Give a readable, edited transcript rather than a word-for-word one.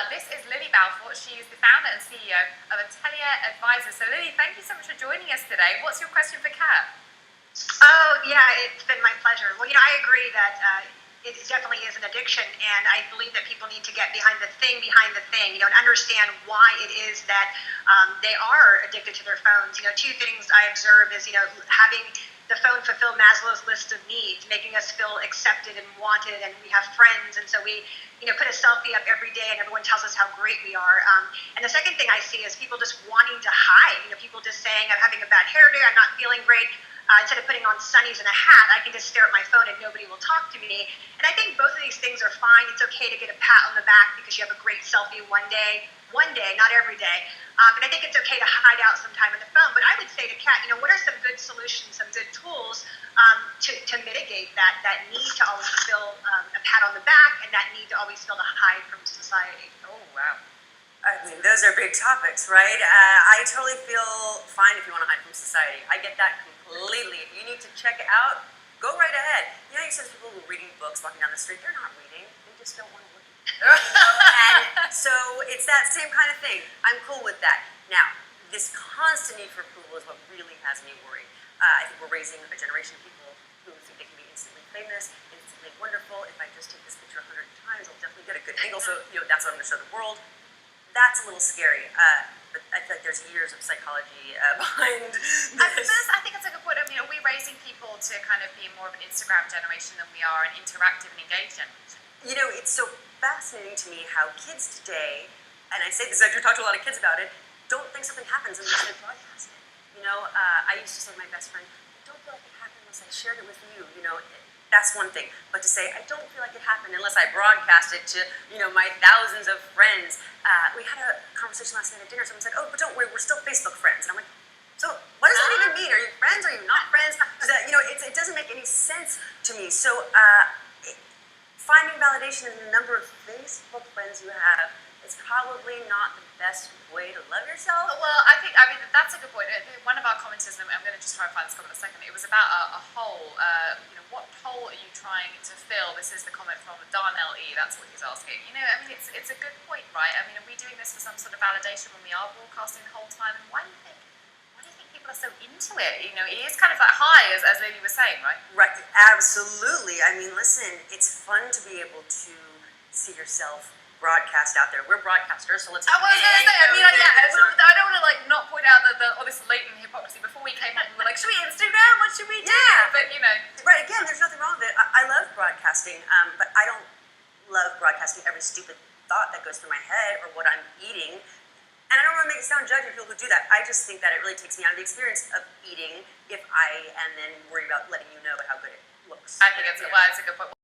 This is Lily Balfour. She is the founder and CEO of Atelier Advisors. So Lily, thank you so much for joining us today. What's your question for Kat? Oh, yeah, it's been my pleasure. Well, I agree that it definitely is an addiction, and I believe that people need to get behind the thing, and understand why it is that they are addicted to their phones. Two things I observe is, having the phone fulfill Maslow's list of needs, making us feel accepted and wanted, and we have friends, and so we, put a selfie up every day, and everyone tells us how great we are. And the second thing I see is people just wanting to hide. People just saying, I'm having a bad hair day, I'm not feeling great. Instead of putting on sunnies and a hat, I can just stare at my phone and nobody will talk to me. And I think both of these things are fine. It's okay to get a pat on the back because you have a great selfie one day, not every day. And I think it's okay to hide out sometime in the phone. But I would say to Kat, what are some good solutions, some good tools to mitigate that need to always feel a pat on the back and that need to always feel to hide from society? Oh, wow. I mean, those are big topics, right? I totally feel fine if you want to hide from society. I get that completely. If you need to check it out, go right ahead. You see people who are reading books, walking down the street, they're not reading. They just don't want to look at it. And so it's that same kind of thing. I'm cool with that. Now, this constant need for approval is what really has me worried. I think we're raising a generation of people who think they can be instantly famous, instantly wonderful. If I just take this picture 100 times, I'll definitely get a good angle. So, that's what I'm going to show the world. That's a little scary, but I feel like there's years of psychology behind this. I think that's a good point. Are we raising people to kind of be more of an Instagram generation than we are an interactive and engaged generation? It's so fascinating to me how kids today, and I say this, I do talk to a lot of kids about it, don't think something happens unless they broadcast it. I used to say to my best friend, I don't feel like it happened unless I shared it with you. That's one thing. But to say, I don't feel like it happened unless I broadcast it to, my thousands of friends. We had a conversation last night at dinner. Someone said, oh, but don't worry, we're still Facebook friends. And I'm like, so what does that even mean? Are you friends? Are you not friends? It doesn't make any sense to me. So finding validation in the number of Facebook friends you have is probably not the best way to love yourself. Well, I mean, that's a good point. One of our commenters, and I'm going to just try and find this comment in a second, it was about a hole. What hole are you trying to fill? This is the comment from Darnell E. That's what he's asking. It's a good point, right? I mean, are we doing this for some sort of validation when we are broadcasting the whole time? And why do you think people are so into it? It is kind of like high, as Lily was saying, right? Right, absolutely. I mean, listen, it's fun to be able to see yourself broadcast out there. We're broadcasters, so let's. I was going to say. I don't want to not point out all this latent hypocrisy. Before we came on, we were like, should we Instagram? What should we do? Yeah, but right. Again, there's nothing wrong with it. I love broadcasting, but I don't love broadcasting every stupid thought that goes through my head or what I'm eating. And I don't want to make it sound judgy people who do that. I just think that it really takes me out of the experience of eating if I am then worried about letting you know how good it looks. I think it's a good point.